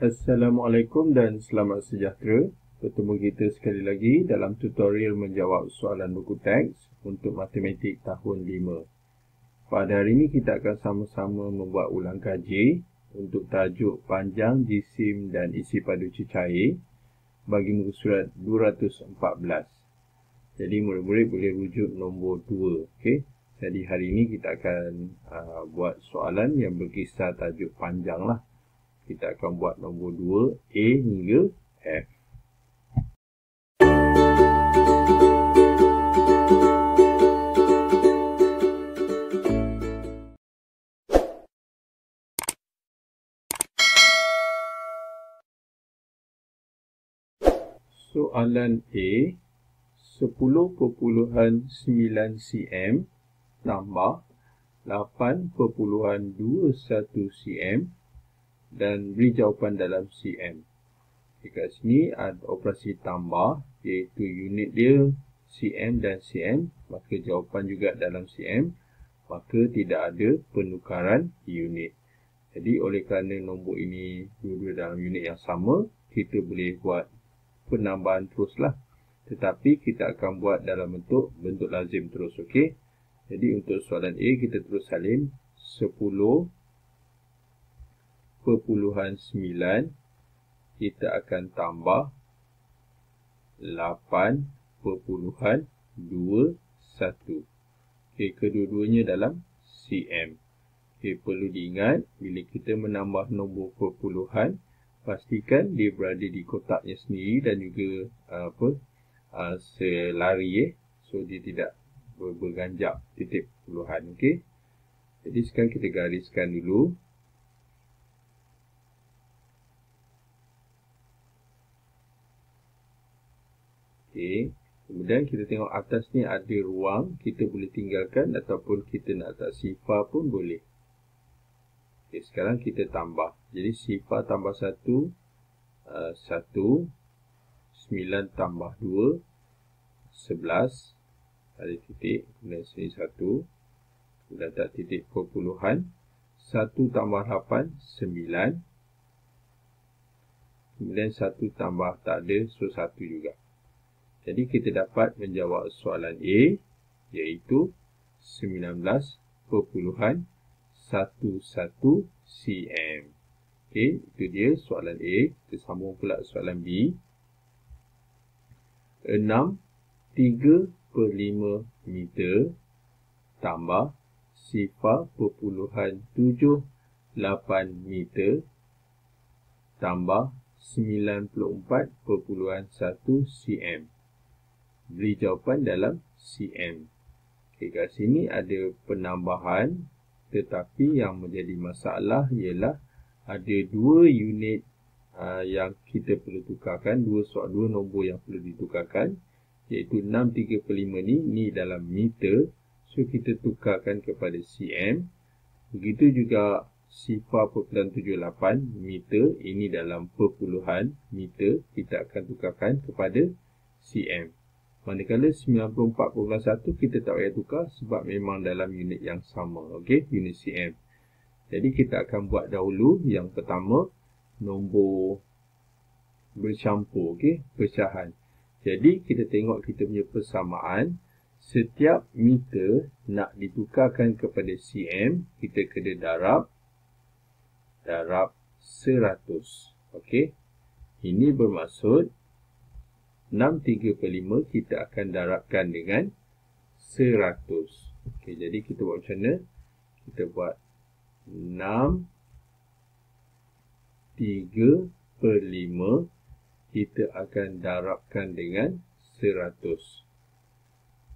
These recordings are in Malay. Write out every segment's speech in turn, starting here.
Assalamualaikum dan selamat sejahtera. Bertemu kita sekali lagi dalam tutorial menjawab soalan buku teks untuk matematik tahun 5. Pada hari ini kita akan sama-sama membuat ulang kaji untuk tajuk panjang, jisim dan isi padu cecair bagi muka surat 214. Jadi murid-murid boleh rujuk nombor 2. Okey. Jadi hari ini kita akan buat soalan yang berkisar tajuk panjang lah. Kita akan buat nombor 2, A hingga F. Soalan A, 10.9 cm tambah 8.21 cm dan beri jawapan dalam cm. Kat sini ada operasi tambah, iaitu unit dia cm dan cm, maka jawapan juga dalam cm, maka tidak ada penukaran unit. Jadi oleh kerana nombor ini dua-dua dalam unit yang sama, kita boleh buat penambahan teruslah. Tetapi kita akan buat dalam bentuk lazim terus, okey. Jadi untuk soalan A kita terus salin 10.9, kita akan tambah 8.21. Okey, kedua-duanya dalam cm. Okey, perlu diingat bila kita menambah nombor perpuluhan, pastikan dia berada di kotaknya sendiri dan juga selari, so dia tidak berganjak titik puluhan. Okey. Jadi sekarang kita gariskan dulu. Okey. Kemudian kita tengok atas ni ada ruang, kita boleh tinggalkan ataupun kita nak letak sifar pun boleh. Okey, sekarang kita tambah. Jadi sifar tambah 1, 1, 9 tambah 2, 11, ada titik, kemudian sini 1, kemudian tak titik perpuluhan, 1 tambah 8, 9, kemudian 1 tambah tak ada, so 1 juga. Jadi kita dapat menjawab soalan A, iaitu 19.11 cm. Okey, itu dia soalan A. Kita sambung pula soalan B. 6.35 meter tambah 0.78 meter tambah 94.1 cm. Beri jawapan dalam cm. Okey, kat sini ada penambahan, tetapi yang menjadi masalah ialah ada dua unit yang kita perlu tukarkan, dua nombor yang perlu ditukarkan, iaitu 635 ni dalam meter, so kita tukarkan kepada cm. Begitu juga 0.78 meter, ini dalam perpuluhan meter, kita akan tukarkan kepada cm. Manakala 94.1 kita tak payah tukar sebab memang dalam unit yang sama, okey, unit cm. Jadi kita akan buat dahulu yang pertama, nombor bercampur, okey, pecahan. Jadi kita tengok kita punya persamaan, setiap meter nak ditukarkan kepada cm, kita kena darab 100. Okey. Ini bermaksud 635 kita akan darabkan dengan 100. Okey, jadi kita buat macam mana? Kita buat 6/3/5 kita akan darabkan dengan 100.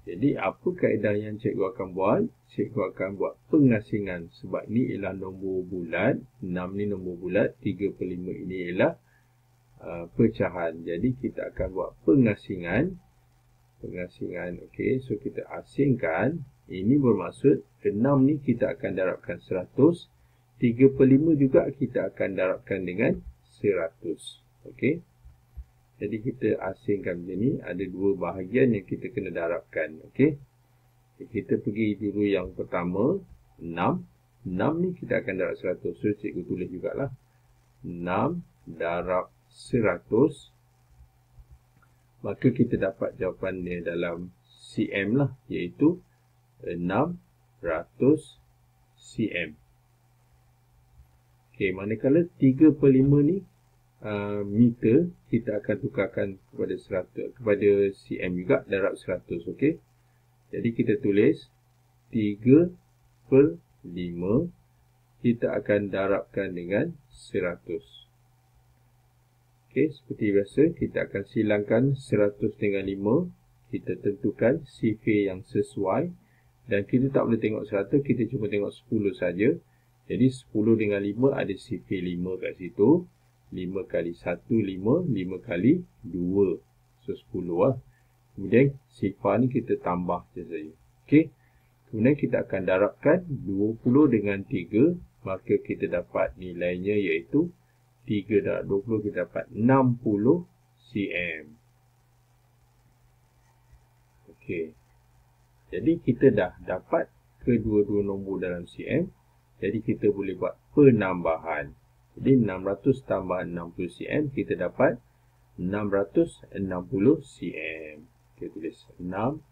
Jadi apa kaedah yang cikgu akan buat? Cikgu akan buat pengasingan sebab ni ialah nombor bulat, 6 ni nombor bulat, 3/5 ini ialah pecahan. Jadi kita akan buat pengasingan. Okey, so kita asingkan. Ini bermaksud 6 ni kita akan darabkan 100, 3/5 juga kita akan darabkan dengan 100. Okey. Jadi kita asingkan macam ni, ada dua bahagian yang kita kena darabkan. Okey. Kita pergi dulu yang pertama, 6. 6 ni kita akan darab 100. So cikgu tulis jugalah. 6 darab 100, maka kita dapat jawapannya dalam cm lah, iaitu 600 cm. Okey, manakala 3/5 ni meter, kita akan tukarkan kepada 100, kepada cm juga, darab 100. Okey, jadi kita tulis 3/5 kita akan darabkan dengan 100. Okey, seperti biasa kita akan silangkan 100 dengan 5. Kita tentukan sifir yang sesuai, dan kita tak boleh tengok 100, kita cuma tengok 10 saja. Jadi 10 dengan 5 ada sifir 5 kat situ. 5 kali 1, 5. 5 kali 2. So 10 lah. Kemudian sifar ni kita tambah je saja. Okey. Kemudian kita akan darabkan 20 dengan 3. Maka kita dapat nilainya iaitu 3 darab 20, kita dapat 60 cm. Okey. Jadi kita dah dapat kedua-dua nombor dalam cm. Jadi kita boleh buat penambahan. Jadi 600 tambah 60 cm, kita dapat 660 cm. Kita tulis 6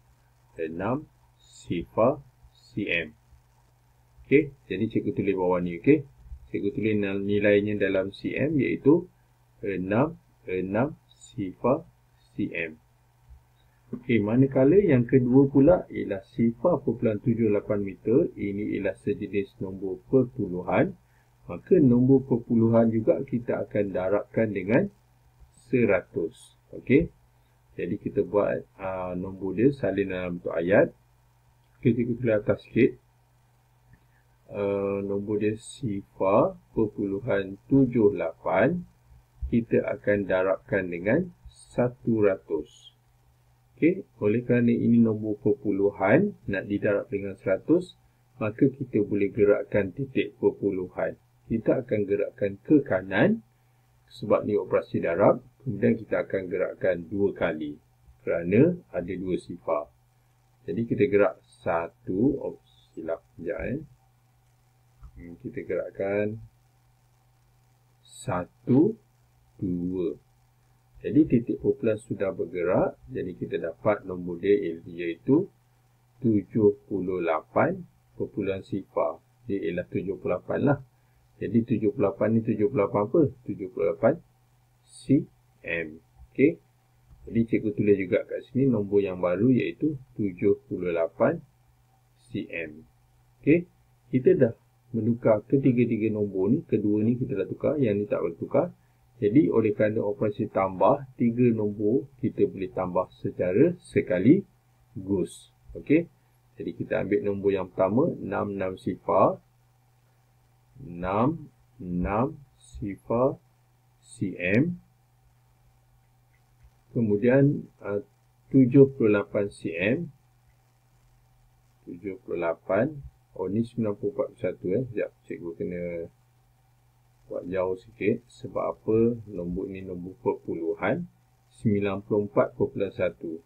sifar cm. Okey, jadi cikgu tulis bawah ni. Okey, cikgu tulis nilainya dalam cm iaitu 6 sifar cm. Okey, manakala yang kedua pula ialah 0.78 meter. Ini ialah sejenis nombor perpuluhan. Maka nombor perpuluhan juga kita akan darabkan dengan 100. Okey, jadi kita buat nombor dia salin dalam bentuk ayat. Kita tulis atas sikit. Nombor dia 0.78, kita akan darabkan dengan 100. Okey, oleh kerana ini nombor perpuluhan nak didarab dengan 100, maka kita boleh gerakkan titik perpuluhan. Kita akan gerakkan ke kanan sebab ni operasi darab. Kemudian kita akan gerakkan 2 kali kerana ada 2 sifar. Jadi kita gerak 1, silap sekejap kita gerakkan 1, 2. Jadi titik perpuluhan sudah bergerak. Jadi kita dapat nombor dia iaitu 78 perpuluhan sifar. Dia ialah 78 lah. Jadi 78 ni 78 apa? 78 cm. Okey. Jadi cikgu tulis juga kat sini nombor yang baru iaitu 78 cm. Okey. Kita dah menukar ketiga-tiga nombor ni. Kedua ni kita dah tukar. Yang ni tak boleh tukar. Jadi oleh kerana operasi tambah, 3 nombor kita boleh tambah secara sekaligus. Okey. Jadi kita ambil nombor yang pertama, 66 sifar. 66 sifar cm. Kemudian 78 cm. 78. Oh, ni 94/1 Sekejap, cikgu kena buat jauh sikit. Sebab apa? Nombor ni nombor perpuluhan. 94/1.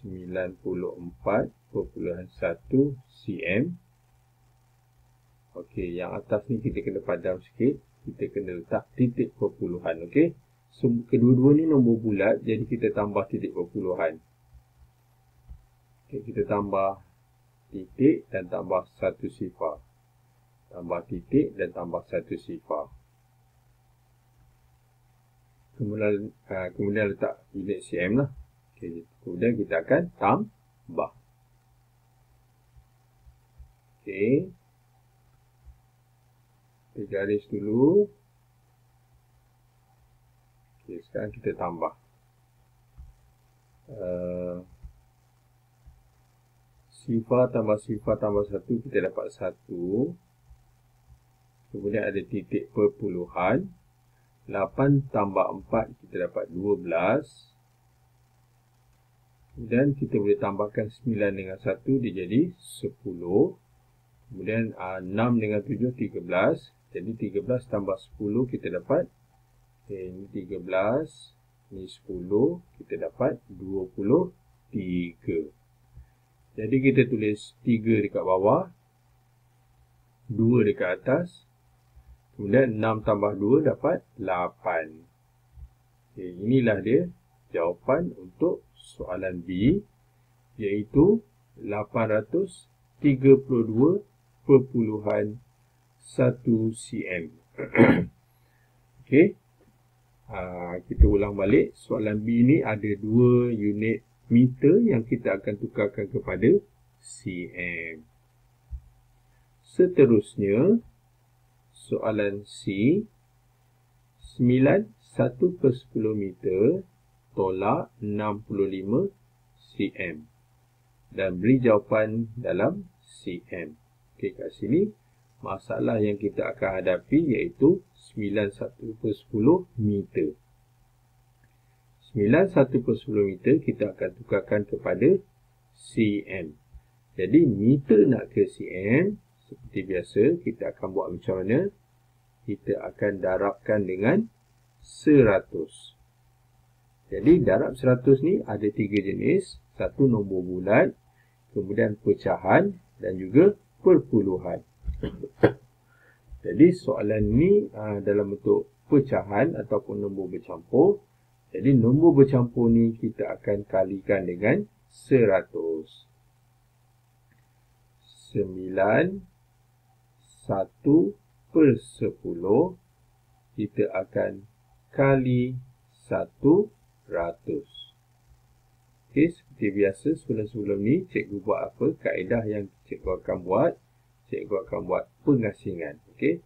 94/1 cm. Okey, yang atas ni kita kena padam sikit. Kita kena letak titik perpuluhan. Okey. So, kedua-dua ni nombor bulat. Jadi kita tambah titik perpuluhan. Okey, kita tambah titik dan tambah 1 sifar. Tambah titik dan tambah 1 sifar. Kemudian letak unit cm lah. Okay, kemudian kita akan tambah. Okey. Kita garis dulu. Okey, sekarang kita tambah. Sifar tambah 1, kita dapat 1. Kemudian ada titik perpuluhan. 8 tambah 4, kita dapat 12. Kemudian kita boleh tambahkan 9 dengan 1, dia jadi 10. Kemudian 6 dengan 7, 13. Jadi 13 tambah 10, kita dapat, ini 13, ini 10, kita dapat 23. Jadi kita tulis 3 dekat bawah, 2 dekat atas, Kemudian 6 tambah 2 dapat 8. Okay, inilah dia jawapan untuk soalan B, iaitu 832.1 cm. Okey. Kita ulang balik. Soalan B ni ada 2 unit meter yang kita akan tukarkan kepada cm. Seterusnya, soalan C, 9 1/10 meter tolak 65 cm. Dan beri jawapan dalam cm. Okey, kat sini masalah yang kita akan hadapi iaitu 9 1/10 meter. 9 1/10 meter kita akan tukarkan kepada cm. Jadi meter nak ke cm, seperti biasa kita akan buat macam mana? Kita akan darabkan dengan 100. Jadi darab 100 ni ada 3 jenis. Satu nombor bulat, kemudian pecahan dan juga perpuluhan. Jadi soalan ni dalam bentuk pecahan ataupun nombor bercampur. Jadi nombor bercampur ni kita akan kalikan dengan 100. 9 1/10 kita akan kali 100. Okey, seperti biasa sebelum ni cikgu buat apa? Kaedah yang cikgu akan buat, cikgu akan buat pengasingan. Okey,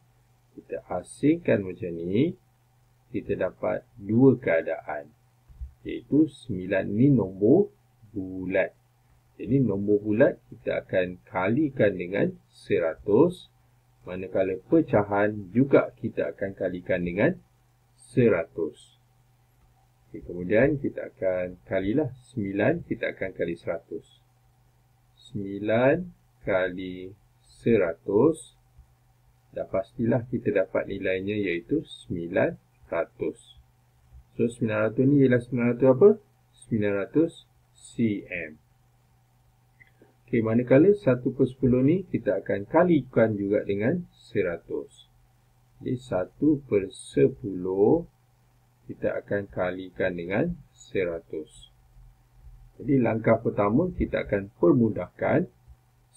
kita asingkan macam ni, kita dapat dua keadaan, iaitu 9 ni nombor bulat. Jadi nombor bulat kita akan kalikan dengan 100, manakala pecahan juga kita akan kalikan dengan 100. Okay, kemudian kita akan kalilah 9, kita akan kali 100. 9 kali 100, dah pastilah kita dapat nilainya iaitu 900. So 900 ni ialah 900 apa? 900 cm. Okey, manakala 1/10 ni kita akan kalikan juga dengan 100. Jadi 1/10 kita akan kalikan dengan 100. Jadi langkah pertama kita akan permudahkan.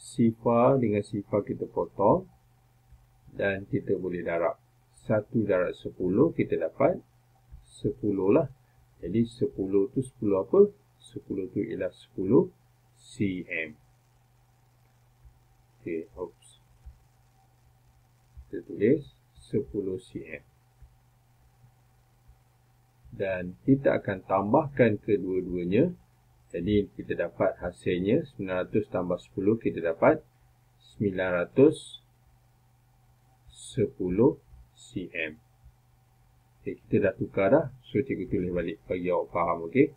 Sifar dengan sifar kita potong dan kita boleh darab. 1 darab 10 kita dapat 10 lah. Jadi 10 tu 10 apa? 10 tu ialah 10 cm. Okey, oops. Kita tulis 10 cm. Dan kita akan tambahkan kedua-duanya. Jadi kita dapat hasilnya 900 tambah 10 kita dapat 910 cm. Okay, kita dah tukar dah. So cikgu tulis balik bagi awak faham. Okey,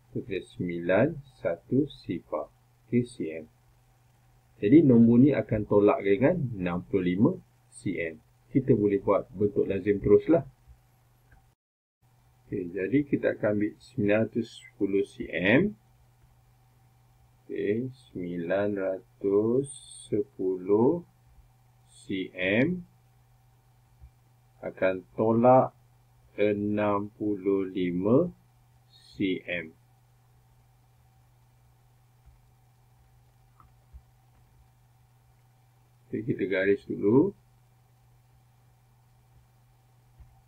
kita tulis 91 sifar. Okey, cm. Jadi nombor ni akan tolak dengan 65 cm. Kita boleh buat bentuk lazim teruslah. Okay, jadi kita akan ambil 910 cm. Okay, 910 cm akan tolak 65 cm. Okay, kita garis dulu.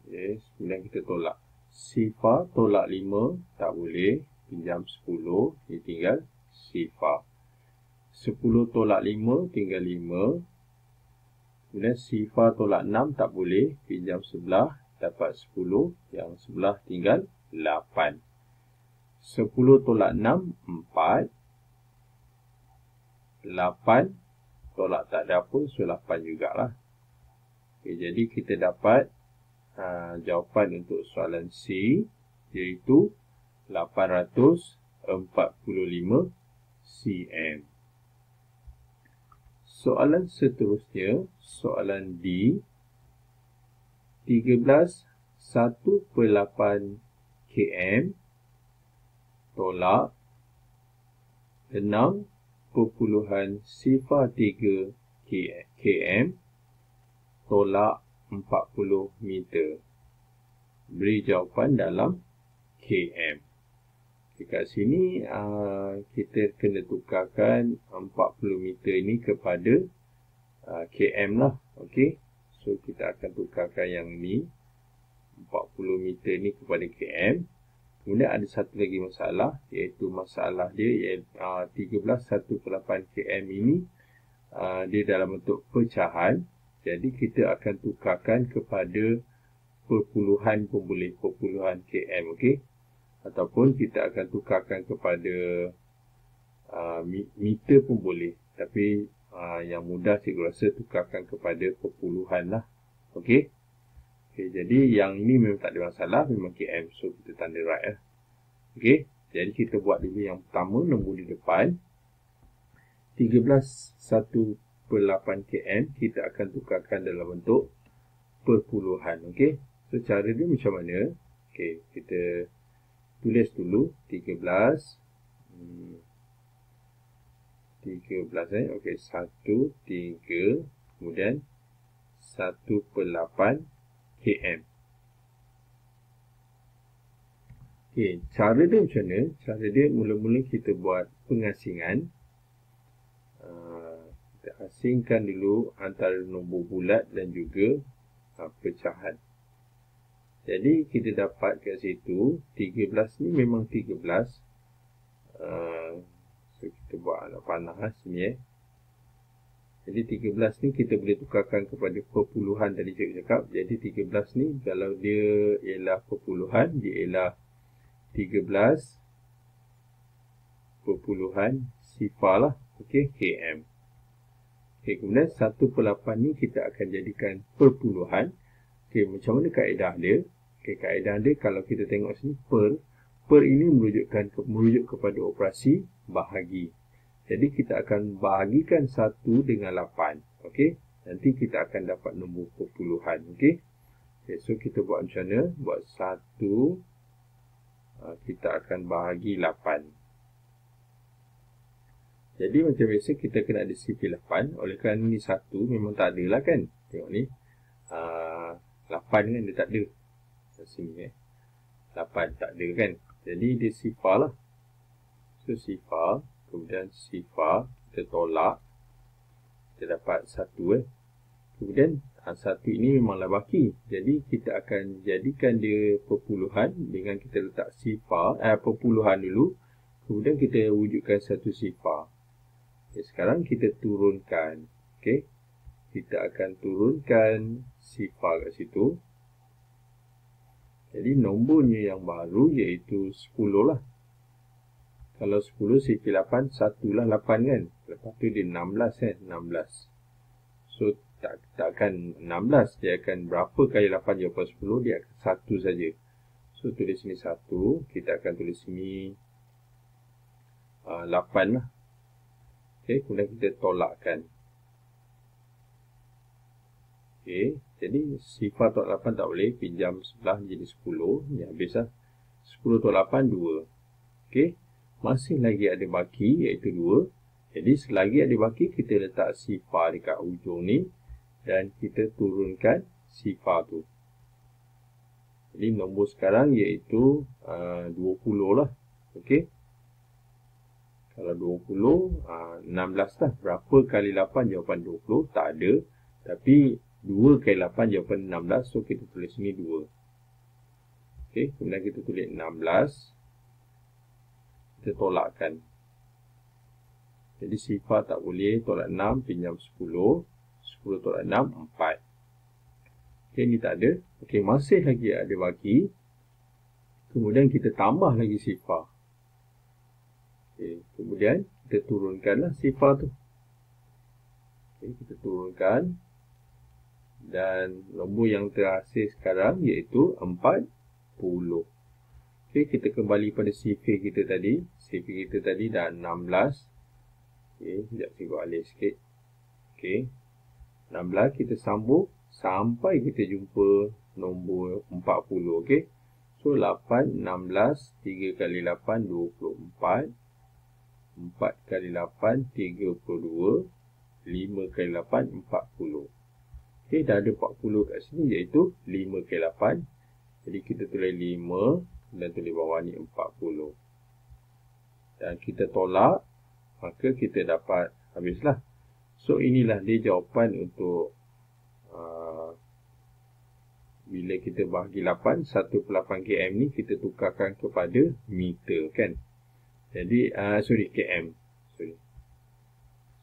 Okay, kemudian kita tolak. Sifar tolak 5, tak boleh. Pinjam 10, ini tinggal sifar. 10 tolak 5, tinggal 5. Kemudian sifar tolak 6, tak boleh. Pinjam sebelah, dapat 10. Yang sebelah tinggal 8. 10 tolak 6, 4. 8 tolak tak ada apa, so 8 jugalah. Okay, jadi kita dapat jawapan untuk soalan C, iaitu 845 cm. Soalan seterusnya, soalan D, 13 1/8 km tolak 6.03 km tolak 40 meter. Beri jawapan dalam km. Dekat sini kita kena tukarkan 40 meter ini kepada km lah. Okey. So kita akan tukarkan yang ni 40 meter ni kepada km. Kemudian ada satu lagi masalah, iaitu masalah dia 13.18 km ini dia dalam bentuk pecahan. Jadi kita akan tukarkan kepada perpuluhan pun boleh, perpuluhan km. Okey. Ataupun kita akan tukarkan kepada meter pun boleh. Tapi yang mudah cikgu rasa tukarkan kepada perpuluhan lah. Okey. Okay, jadi yang ini memang tak ada masalah, memang km. So kita tanda right lah. Okey. Jadi kita buat dulu yang pertama, nombor di depan. 13.18 km kita akan tukarkan dalam bentuk perpuluhan. Okey. So cara dia macam mana? Okey, kita tulis dulu 13 okey, 13 kemudian 18 km. Okey, cara dia macam mana? Cara dia mula-mula kita buat pengasingan. Kita asingkan dulu antara nombor bulat dan juga pecahan. Jadi kita dapat kat situ 13 ni memang 13. So kita buat anak panah sini . Jadi 13 ni kita boleh tukarkan kepada perpuluhan tadi cikgu cakap. Jadi 13 ni kalau dia ialah perpuluhan, dia ialah 13 perpuluhan sifar lah. Okey, km. Okey, kemudian 1/8 ni kita akan jadikan perpuluhan. Okey, macam mana kaedah dia? Okey, kaedah dia kalau kita tengok sini per ini merujuk kepada operasi bahagi. Jadi kita akan bahagikan 1 dengan 8. Okey, nanti kita akan dapat nombor perpuluhan. Okey. Okay, so kita buat macam mana? Buat 1 kita akan bahagi 8. Jadi macam biasa kita kena ada CP8. Oleh kerana ni 1 memang tak ada lah kan. Tengok ni 8 kan dia tak ada. Sini 8 tak ada kan. Jadi dia sifar lah. So sifar, kemudian sifar, kita tolak, kita dapat 1 Kemudian 1 ini memanglah baki. Jadi kita akan jadikan dia perpuluhan dengan kita letak sifar, perpuluhan dulu. Kemudian kita wujudkan satu sifar. Okay, sekarang kita turunkan. Okay. Kita akan turunkan sifar kat situ. Jadi nombornya yang baru iaitu 10 lah. Kalau 10 CP8 1 lah 8 kan. Lepas tu dia 16 kan. 16. So takkan 16. Dia akan berapa kali 8 jawapan 10. Dia akan 1 saja. So tulis sini 1. Kita akan tulis sini 8 lah. Okay. Kemudian kita tolakkan. Okay. Jadi sifar tolak 8 tak boleh. Pinjam sebelah jadi 10. Ni habis lah. 10 tolak 8 2. Okay. Masih lagi ada baki iaitu 2. Jadi selagi ada baki kita letak sifar dekat hujung ni. Dan kita turunkan sifar tu. Jadi nombor sekarang iaitu 20 lah. Okay. Kalau 20 16 lah. Berapa kali 8 jawapan 20? Tak ada. Tapi 2 kali 8 jawapan 16. So kita tulis ni 2. Okay. Kemudian kita tulis 16. Kita tolakkan. Jadi sifar tak boleh. Tolak 6. Pinjam 10. 10 tolak 6. 4. Okay. Ni tak ada. Okay. Masih lagi ada baki. Kemudian kita tambah lagi sifar. Okay. Kemudian kita turunkanlah sifar tu. Okay. Kita turunkan. Dan nombor yang terhasil sekarang iaitu 40. Okey, kita kembali pada CV kita tadi. CV kita tadi dah 16. Okey, sekejap cikgu alih sikit. Okey. 16 kita sambung sampai kita jumpa nombor 40. Okey. So 8 16 3 kali 8 24. 4 kali 8 32. 5 kali 8 40. Okey, dah ada 40 kat sini iaitu 5K8. Jadi kita tulis 5 dan tulis bawah ni 40. Dan kita tolak, maka kita dapat habislah. So inilah dia jawapan untuk bila kita bahagi 8, 1/8 km ni kita tukarkan kepada meter kan. Jadi, km.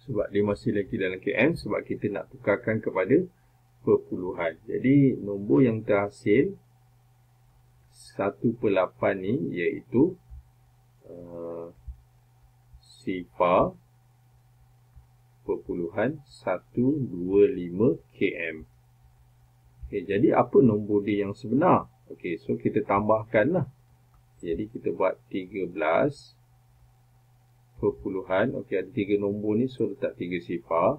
Sebab dia masih lagi dalam km, sebab kita nak tukarkan kepada perpuluhan. Jadi, nombor yang terhasil 1/8 ni iaitu 0.125 km. Okay, jadi apa nombor dia yang sebenar? Okay, so kita tambahkan lah. Jadi kita buat 13 perpuluhan. Okay, ada 3 nombor ni, so letak 3 sifar.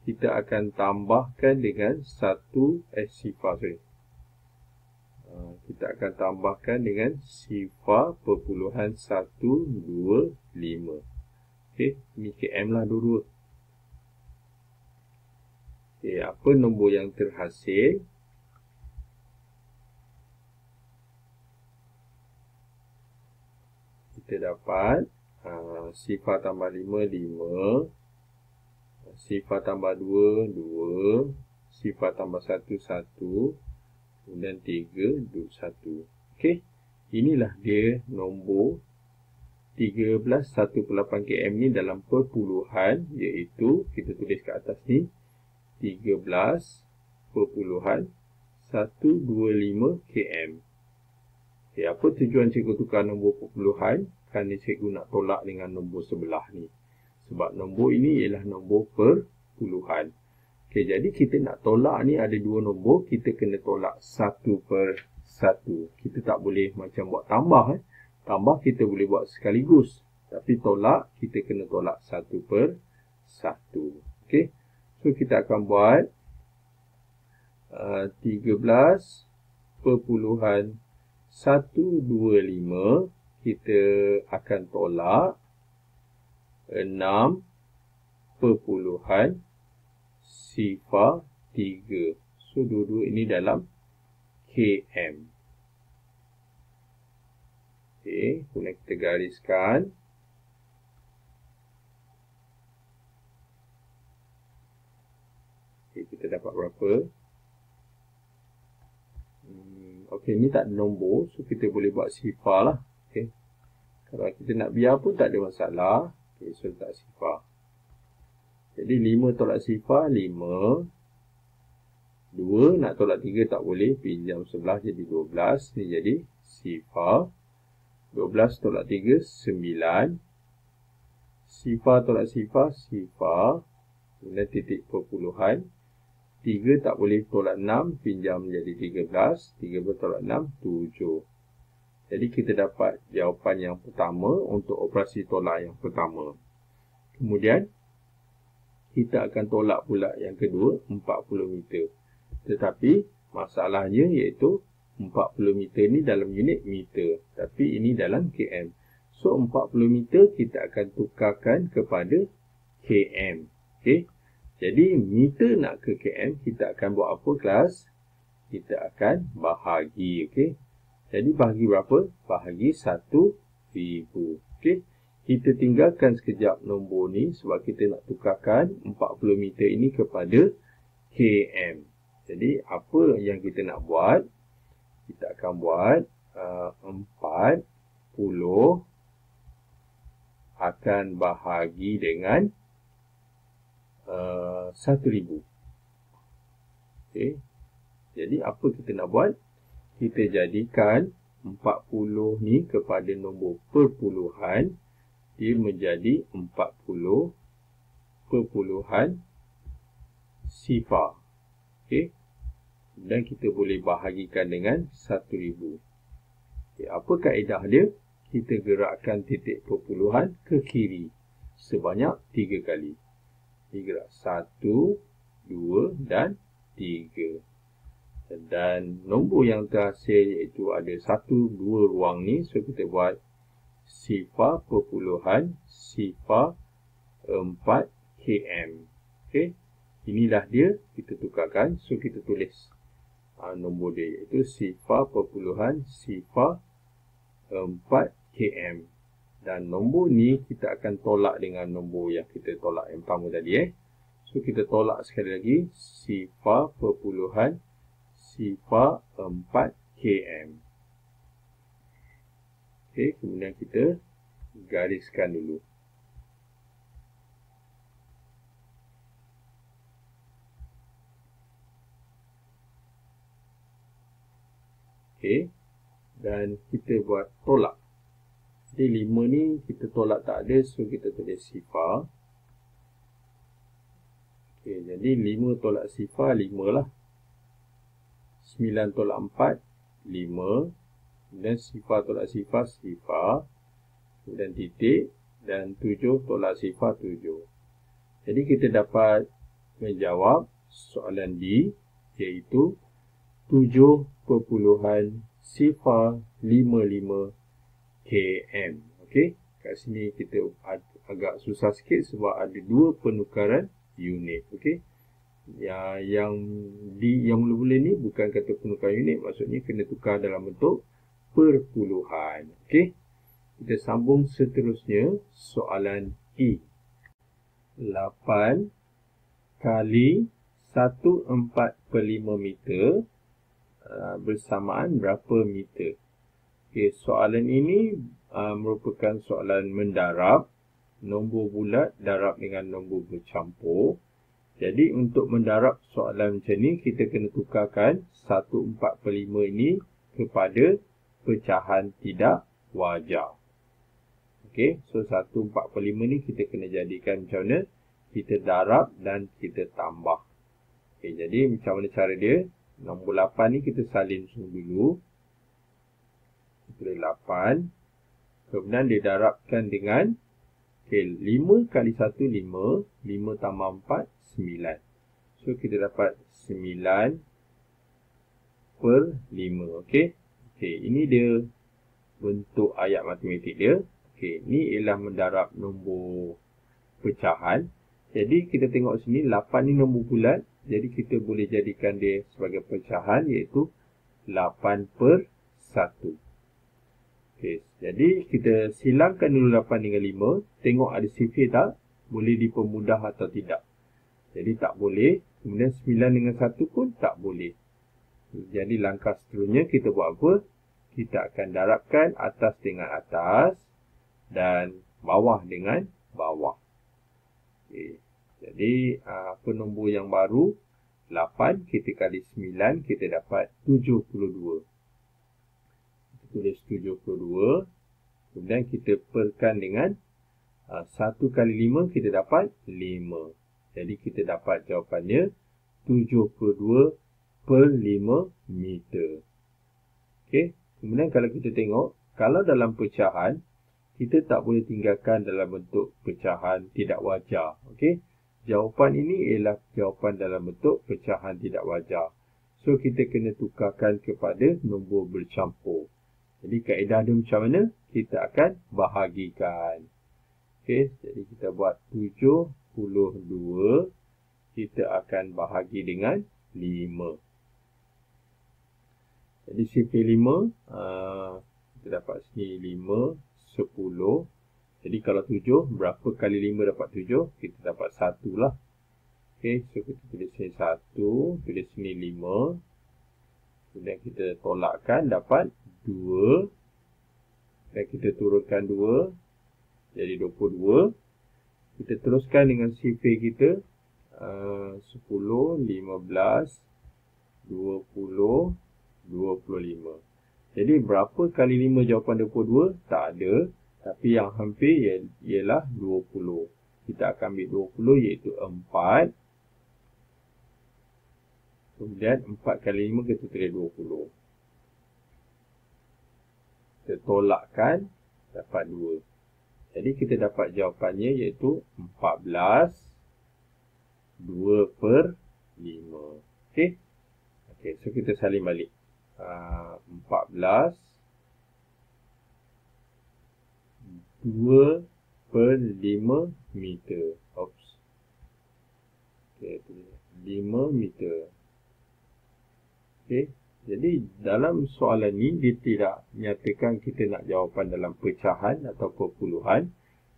Kita akan tambahkan dengan 1 sifar, sorry. Kita akan tambahkan dengan sifar perpuluhan 125. Okay, ni km lah dulu. Okay, apa nombor yang terhasil? Kita dapat sifar tambah 5, 5. Sifar tambah 2, 2. Sifar tambah 1, 1. Kemudian 3, 2, 1. Okay, inilah dia nombor 13 1/8 km ni dalam perpuluhan, iaitu kita tulis kat atas ni 13.125 km. Okay, apa tujuan cikgu tukar nombor perpuluhan? Kerana cikgu nak tolak dengan nombor sebelah ni. Sebab nombor ini ialah nombor perpuluhan. Okay, jadi kita nak tolak ni ada 2 nombor, kita kena tolak 1/1. Kita tak boleh macam buat tambah. Tambah kita boleh buat sekaligus. Tapi tolak, kita kena tolak 1/1. Okay. So, kita akan buat 13.125. Kita akan tolak 6.03. So, dua-dua ini dalam km. Okay, kemudian kita gariskan. Okay, kita dapat berapa? Okay, ni tak ada nombor. So, kita boleh buat sifar lah. Okay. Kalau kita nak biar pun tak ada masalah. Okay, so letak sifar. Jadi, 5 tolak sifar, 5. 2 nak tolak 3 tak boleh. Pinjam sebelah jadi 12. Ni jadi sifar. 12 tolak 3, 9. Sifar tolak sifar, sifar. Kemudian titik perpuluhan. 3 tak boleh tolak 6, pinjam jadi 13. 13 tolak 6, 7. Jadi kita dapat jawapan yang pertama untuk operasi tolak yang pertama. Kemudian, kita akan tolak pula yang kedua, 40 meter. Tetapi, masalahnya iaitu 40 meter ni dalam unit meter. Tapi ini dalam km. So, 40 meter kita akan tukarkan kepada km. Okay. Jadi, meter nak ke km, kita akan buat apa kelas? Kita akan bahagi. Okay. Jadi, bahagi berapa? Bahagi 1,000. Okay. Kita tinggalkan sekejap nombor ni sebab kita nak tukarkan 40 meter ini kepada km. Jadi, apa yang kita nak buat? Kita akan buat 40 akan bahagi dengan 1,000. Okay. Jadi, apa kita nak buat? Kita jadikan 40 ni kepada nombor perpuluhan. Dia menjadi 40 perpuluhan sifar. Okay. Dan kita boleh bahagikan dengan 1,000. Okay, apa kaedah dia? Kita gerakkan titik perpuluhan ke kiri sebanyak 3 kali. Digerak 1, 2 dan 3. Dan nombor yang terhasil iaitu ada 1, 2 ruang ni. So kita buat sifar perpuluhan sifar 4 km. Okay. inilah dia, kita tukarkan. So, kita tulis nombor dia, iaitu 0.04 km. Dan nombor ni kita akan tolak dengan nombor yang kita tolak yang pertama tadi. So, kita tolak sekali lagi 0.04 km. Okey, kemudian kita gariskan dulu. Okey, dan kita buat tolak. Jadi 5 ni kita tolak tak ada, so kita tulis sifar. Okey, jadi 5 tolak sifar 5 lah. 9 tolak 4 5. Kemudian sifar tolak sifar sifar. Kemudian titik. Dan 7 tolak sifar 7. Jadi kita dapat menjawab soalan D, iaitu 7.055 km. Okey, kat sini kita agak susah sikit sebab ada dua penukaran unit. Okey, yang mula-mula ni bukan kata penukaran unit, maksudnya kena tukar dalam bentuk perpuluhan. Okey, kita sambung seterusnya soalan E. 8 kali 1/4/5 meter bersamaan berapa meter? Okey, soalan ini merupakan soalan mendarab. Nombor bulat darab dengan nombor bercampur. Jadi untuk mendarab soalan macam ni, kita kena tukarkan 1/4/5 ini kepada pecahan tidak wajar. Okey, so 1/4/5 ni kita kena jadikan macam mana? Kita darab dan kita tambah. Okey, jadi macam mana cara dia? Nombor 8 ni kita salin dulu. Tulis 8. Kemudian didarabkan dengan 5 kali 1 5. 5 tambah 4 9. So kita dapat 9/5. Okey. Okey, ini dia bentuk ayat matematik dia. Okey, ni ialah mendarab nombor pecahan. Jadi kita tengok sini 8 ni nombor bulat. Jadi kita boleh jadikan dia sebagai pecahan, iaitu 8/1. Okey, jadi kita silangkan dulu 8 dengan 5. Tengok ada sifir tak? Boleh dipermudah atau tidak. Jadi tak boleh. Kemudian 9 dengan 1 pun tak boleh. Jadi langkah seterusnya kita buat apa? Kita akan darabkan atas dengan atas dan bawah dengan bawah. Okey, jadi apa nombor yang baru? 8 kita kali 9 kita dapat 72. Tulis 72. Kemudian kita perkan dengan 1 kali 5 kita dapat 5. Jadi kita dapat jawapannya 72/5 meter. Okey, kemudian kalau kita tengok, kalau dalam pecahan, kita tak boleh tinggalkan dalam bentuk pecahan tidak wajar. Okey, jawapan ini ialah jawapan dalam bentuk pecahan tidak wajar. So kita kena tukarkan kepada nombor bercampur. Jadi kaedah dia macam mana? Kita akan bahagikan. Okey, jadi kita buat 72. Kita akan bahagi dengan 5. Jadi sifir 5. Kita dapat sini 5, 10. Jadi kalau 7, berapa kali 5 dapat 7? Kita dapat 1 lah. Okey, so kita tulis sini 1. Tulis sini 5. Kemudian kita tolakkan, dapat 2. Dan kita turunkan 2. Jadi 22. Kita teruskan dengan sifir kita. 10, 15, 20, 25. Jadi berapa kali 5 jawapan 22? Tak ada. Tapi yang hampir ialah 20. Kita akan ambil 20 iaitu 4. Kemudian 4 kali 5 kita tulis 20. Kita tolakkan, dapat 2. Jadi kita dapat jawapannya iaitu 14 2/5. Okey. Okey, so kita salin balik. 14 2/5 meter. Oops. Iaitu 5 meter. Okey. Jadi dalam soalan ni dia tidak nyatakan kita nak jawapan dalam pecahan atau perpuluhan.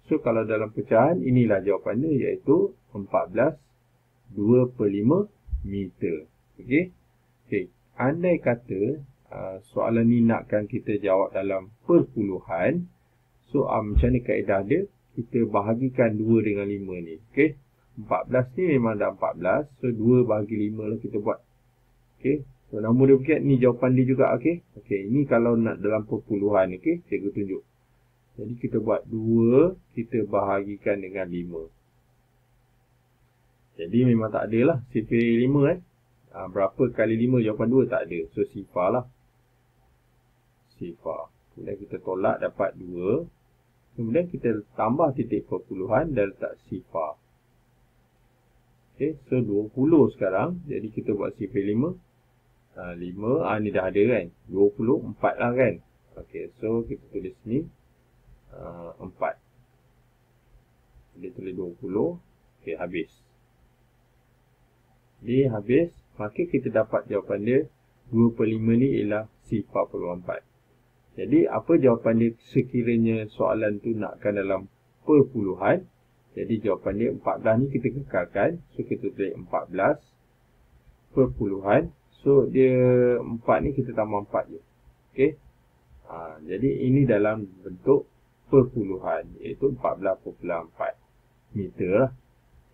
So kalau dalam pecahan inilah jawapannya, iaitu 14/2/5 meter. Okey. Okey. Andai kata soalan ni nakkan kita jawab dalam perpuluhan. So macam mana kaedah dia? Kita bahagikan 2 dengan 5 ni. Okey. 14 ni memang dah 14. So 2 bahagi 5 lah kita buat. Okey. So nombor dia berkait ni jawapan dia juga. Okey. Okey, ini kalau nak dalam perpuluhan. Okey, cikgu tunjuk. Jadi kita buat 2, kita bahagikan dengan 5. Jadi memang tak ada lah sifar 5 berapa kali 5 jawapan 2 tak ada. So sifar lah. Sifar. Kemudian kita tolak dapat 2. Kemudian kita tambah titik perpuluhan dan letak sifar. Okey, so 20 sekarang. Jadi kita buat sifar 5. 5, ni dah ada kan. 24 lah kan. Okey, so kita tulis ni 4. Dia tulis 20. Okey, habis. Dia habis. Maka kita dapat jawapan dia 2/5 ni ialah sifar peluang 4. Jadi apa jawapan dia sekiranya soalan tu nakkan dalam perpuluhan. Jadi jawapan dia 14 ni kita kekalkan. So kita tulis 14 perpuluhan. So dia 4 ni kita tambah 4 je. Okey. Jadi ini dalam bentuk perpuluhan, iaitu 14/4 meter lah.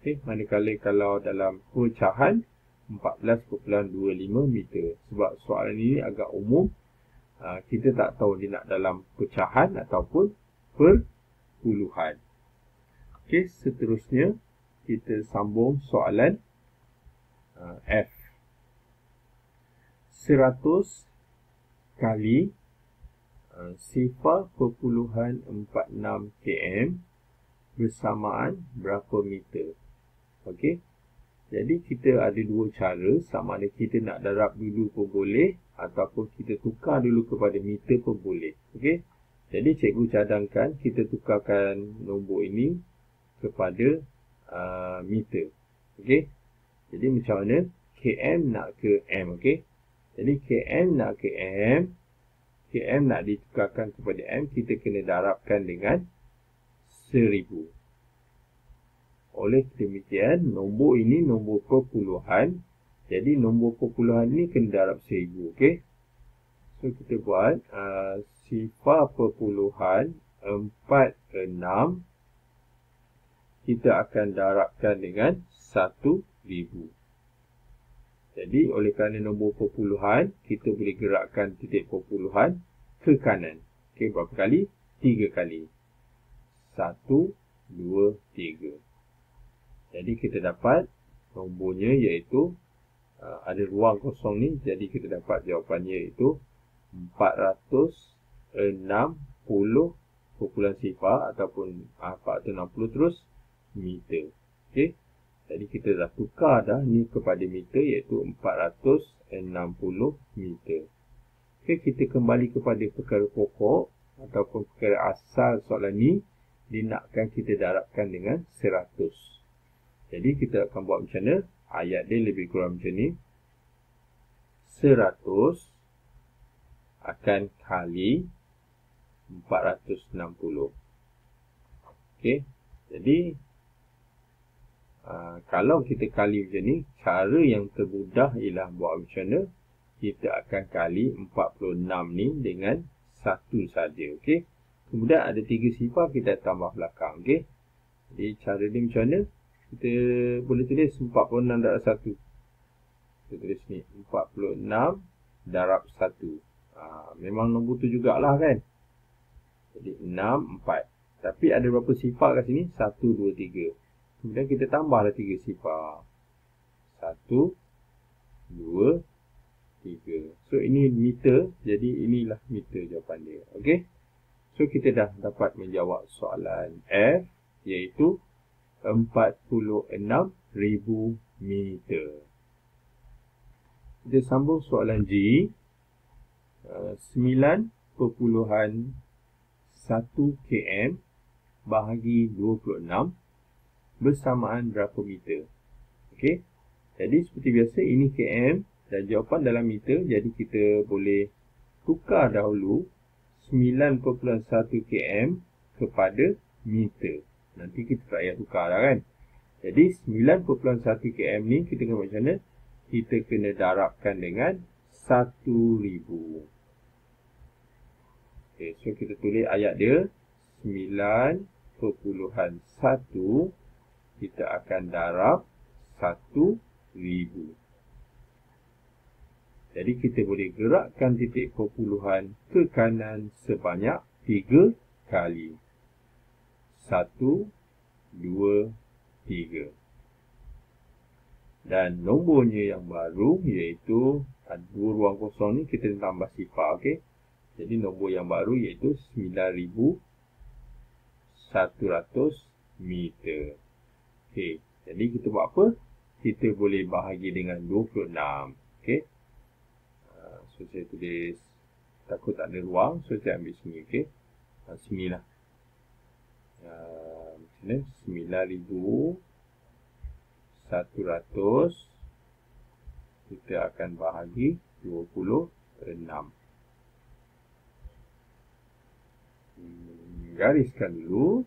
Okey, manakala kalau dalam pecahan 14/25 meter. Sebab soalan ini agak umum. Kita tak tahu dia nak dalam pecahan ataupun perpuluhan. Okey, seterusnya kita sambung soalan F. 100 kali sifar perpuluhan 46 km bersamaan berapa meter. Okey. Jadi kita ada dua cara, sama ada kita nak darab dulu pun boleh ataupun kita tukar dulu kepada meter pun boleh. Okey. Jadi cikgu cadangkan kita tukarkan nombor ini kepada meter. Okey. Jadi macam mana? km nak ke m. Okey. Jadi km nak ke m, km nak ditukarkan kepada m, kita kena darabkan dengan 1000. Oleh demikian, nombor ini nombor perpuluhan. Jadi nombor perpuluhan ini kena darab 1000. Okey. So kita buat sifar perpuluhan 46 kita akan darabkan dengan 1000. Jadi oleh kerana nombor perpuluhan, kita boleh gerakkan titik perpuluhan ke kanan. Okey, berapa kali? 3 kali. 1, 2, 3. Jadi kita dapat nombornya iaitu ada ruang kosong ni. Jadi kita dapat jawapannya iaitu 460 sifar ataupun 460 terus meter. Okey. Jadi kita dah tukar dah ni kepada meter iaitu 460 meter. Okey, kita kembali kepada perkara pokok ataupun perkara asal soalan ni. Dinakkan kita darabkan dengan 100. Jadi kita akan buat macam mana? Ayat dia lebih kurang macam ni. 100 akan kali 460. Okey. Jadi kalau kita kali macam ni, cara yang termudah ialah buat macam mana? Kita akan kali 46 ni dengan 1 saja. Okey. Kemudian ada 3 sifar kita tambah belakang. Okey. Jadi cara dia macam mana? Kita boleh tulis 46 darab 1. Kita tulis ni 46 darab 1. Memang nombor tu jugalah kan. Jadi 6, 4. Tapi ada berapa sifar kat sini? 1, 2, 3. Kemudian kita tambahlah 3 sifar. 1, 2, 3. So ini meter. Jadi inilah meter jawapan dia. Okey. So kita dah dapat menjawab soalan F, iaitu 46,000 meter. Kita sambung soalan G. 9.1 km bahagi 26 bersamaan berapa meter? Okey. Jadi seperti biasa ini km dan jawapan dalam meter. Jadi kita boleh tukar dahulu 9.1 km kepada meter. Nanti kita tak payah tukar dah kan. Jadi 9.1 km ni kita kena buat macam mana? Kita kena darabkan dengan 1000. Okay, so kita tulis ayat dia 9.1, kita akan darab 1000. Jadi kita boleh gerakkan titik perpuluhan ke kanan sebanyak 3 kali. 1, 2, 3. Dan nombornya yang baru iaitu dua ruang kosong ni kita tambah sifar. Okey. Jadi nombor yang baru iaitu 9100 meter. Okey. Jadi kita buat apa? Kita boleh bahagi dengan 26. Okey. So saya tulis, takut tak ada ruang, so saya ambil sini. Okey. Sini lah. Macam ni 9100 kita akan bahagi 26. Gariskan dulu.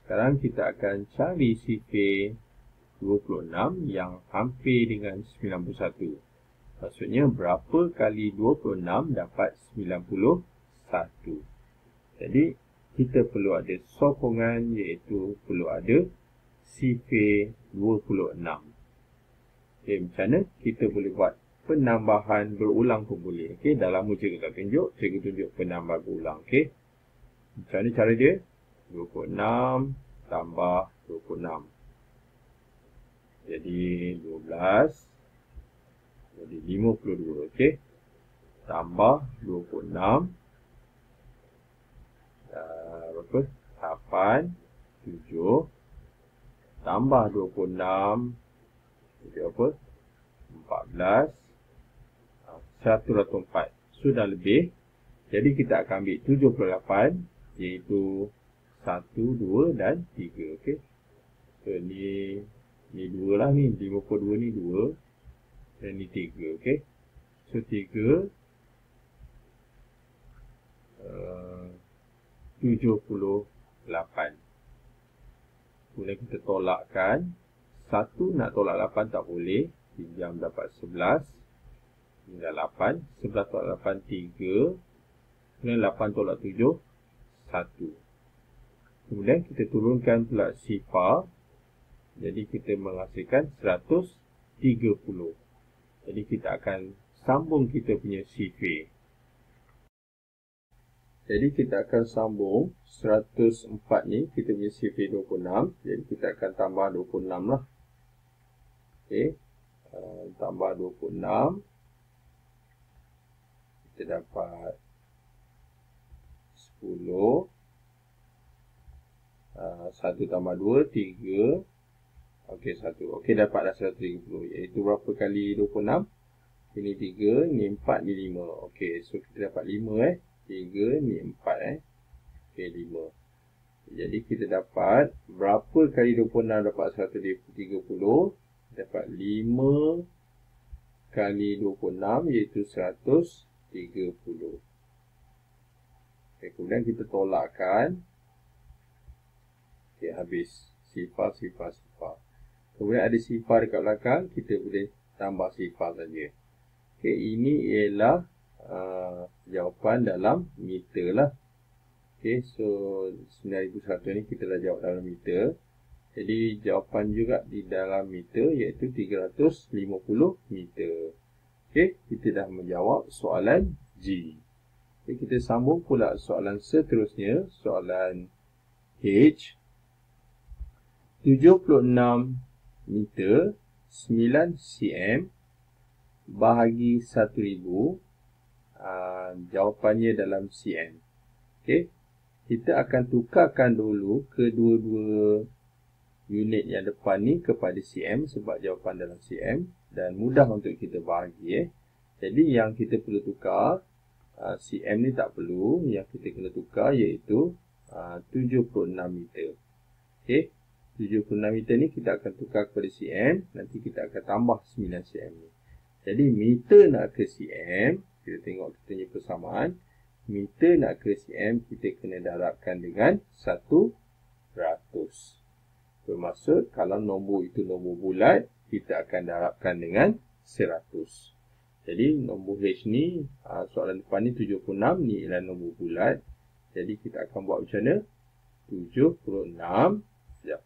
Sekarang kita akan cari sifir 26 yang hampir dengan 91. Maksudnya berapa kali 26 dapat 91. Jadi kita perlu ada sokongan, iaitu perlu ada sifir 26. Okay, macam mana kita boleh buat penambahan berulang pun boleh. Okay, dah lama cikgu tak tunjuk, cikgu tunjuk penambah berulang. Okay, macam mana cara dia? 26 tambah 26. Jadi 12. Jadi 52. Okay, tambah 26. Berapa? 8, 7. Tambah 26. Jadi apa? 14. 104. Sudah lebih. Jadi kita akan ambil 78. Iaitu 1, 2 dan 3. Okay. So ni 2 lah ni. 52 ni 2. Dan ni 3. Okay. So 3. 78. Kemudian kita tolakkan. 1 nak tolak 8 tak boleh. Pinjam dapat 11. Tinggal 8. 11 tolak 8, 3. Kemudian 8 tolak 7, 1. Kemudian kita turunkan pula sifar. Jadi kita menghasilkan 130. Jadi kita akan sambung kita punya sifir. Jadi kita akan sambung 104 ni, kita punya sifir 26. Jadi kita akan tambah 26 lah. Okey. Tambah 26. Kita dapat 10. 1 tambah 2, 3. Okey, 1. Okey, dapatlah 130. Iaitu berapa kali 26? Ini 3, ni 4, ni 5. Okey, so kita dapat 5 3, ni 4 Okey, 5. Jadi kita dapat berapa kali 26 dapat 130? Dapat 5 kali 26 iaitu 130. Okey, kemudian kita tolakkan. Okey, habis. Sifar. Kemudian ada sifar dekat belakang, kita boleh tambah sifar saja. Okey, ini ialah jawapan dalam meter lah. Okey, so 9100 ni kita dah jawab dalam meter. Jadi jawapan juga di dalam meter iaitu 350 meter. Okey, kita dah menjawab soalan G. Okey, kita sambung pula soalan seterusnya, soalan H. 76 meter 9 cm bahagi 1000. Jawapannya dalam cm. Okey, kita akan tukarkan dulu kedua-dua unit yang depan ni kepada cm sebab jawapan dalam cm dan mudah untuk kita bahagi. Jadi yang kita perlu tukar cm ni tak perlu, yang kita kena tukar iaitu 76 meter. Okey, 76 meter ni kita akan tukar kepada cm. Nanti kita akan tambah 9 cm ni. Jadi meter nak ke cm, kita tengok kita punya persamaan. Meter nak ke cm, kita kena darabkan dengan 100. Bermaksud kalau nombor itu nombor bulat, kita akan darabkan dengan 100. Jadi nombor H ni, soalan depan ni 76, ni ialah nombor bulat. Jadi kita akan buat macam mana? 76, sekejap.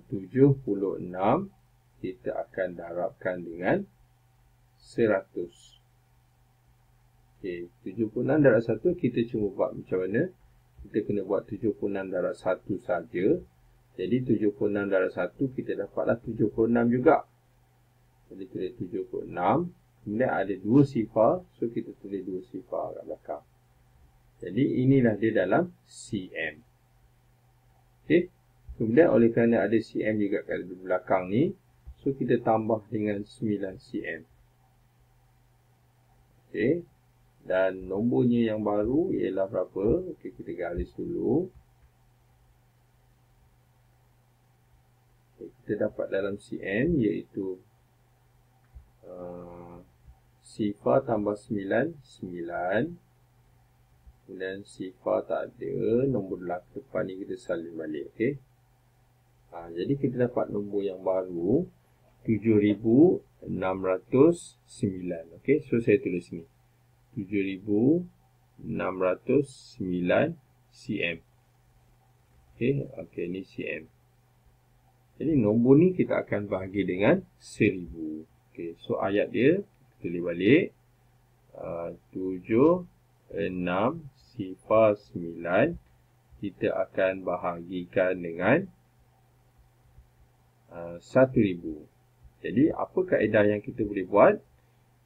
76 kita akan darabkan dengan 100. Okey, 76 darab 1 kita cuma buat macam mana? Kita kena buat 76 darab 1 saja. Jadi 76 darab 1 kita dapatlah 76 juga. Jadi tulis 76. Kemudian ada 2 sifar, so kita tulis 2 sifar kat belakang. Jadi inilah dia dalam cm. Okey. Kemudian oleh kerana ada cm juga kat belakang ni, so kita tambah dengan 9 cm. Okey. Dan nombornya yang baru ialah berapa? Okey, kita garis dulu. Okay, kita dapat dalam cm iaitu sifar tambah 9, 9. Kemudian sifar tak ada, nombor depan ni kita salin balik. Okey. Jadi kita dapat nombor yang baru 7609. Okey, so saya tulis ni 7609 cm. Okey, ni cm. Jadi nombor ni kita akan bahagi dengan 1000. Okey, so ayat dia tulis balik 7609 kita akan bahagikan dengan 1000. Jadi apa kaedah yang kita boleh buat?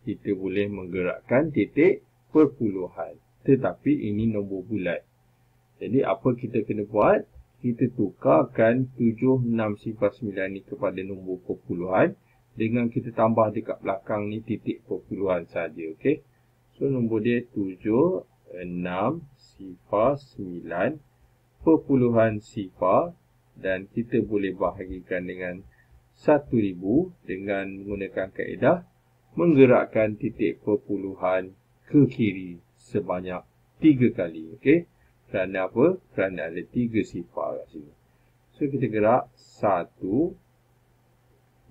Kita boleh menggerakkan titik perpuluhan. Tetapi ini nombor bulat. Jadi apa kita kena buat? Kita tukarkan 7609 ni kepada nombor perpuluhan dengan kita tambah dekat belakang ni titik perpuluhan saja. Okey. So nombor dia 7609 perpuluhan sifar. Dan kita boleh bahagikan dengan 1000 dengan menggunakan kaedah menggerakkan titik perpuluhan ke kiri sebanyak 3 kali. Okey. Kerana apa? Kerana ada 3 sifar kat sini. So kita gerak 1,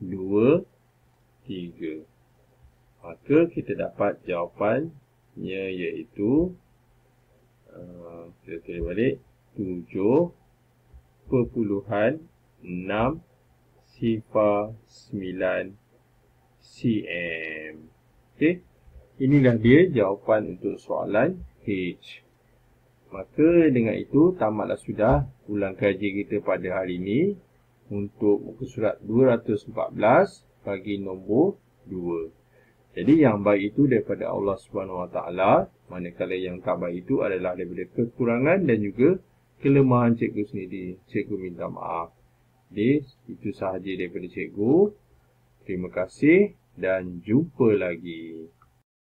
2, 3. Maka kita dapat jawapannya iaitu kita tulis balik 7.609 cm. Okey. Inilah dia jawapan untuk soalan H. Maka dengan itu tamatlah sudah ulang kaji kita pada hari ini untuk muka surat 214 bagi nombor 2. Jadi yang baik itu daripada Allah SWT, manakala yang tak baik itu adalah daripada kekurangan dan juga kelemahan cikgu sendiri. Cikgu minta maaf. Jadi itu sahaja daripada cikgu. Terima kasih dan jumpa lagi.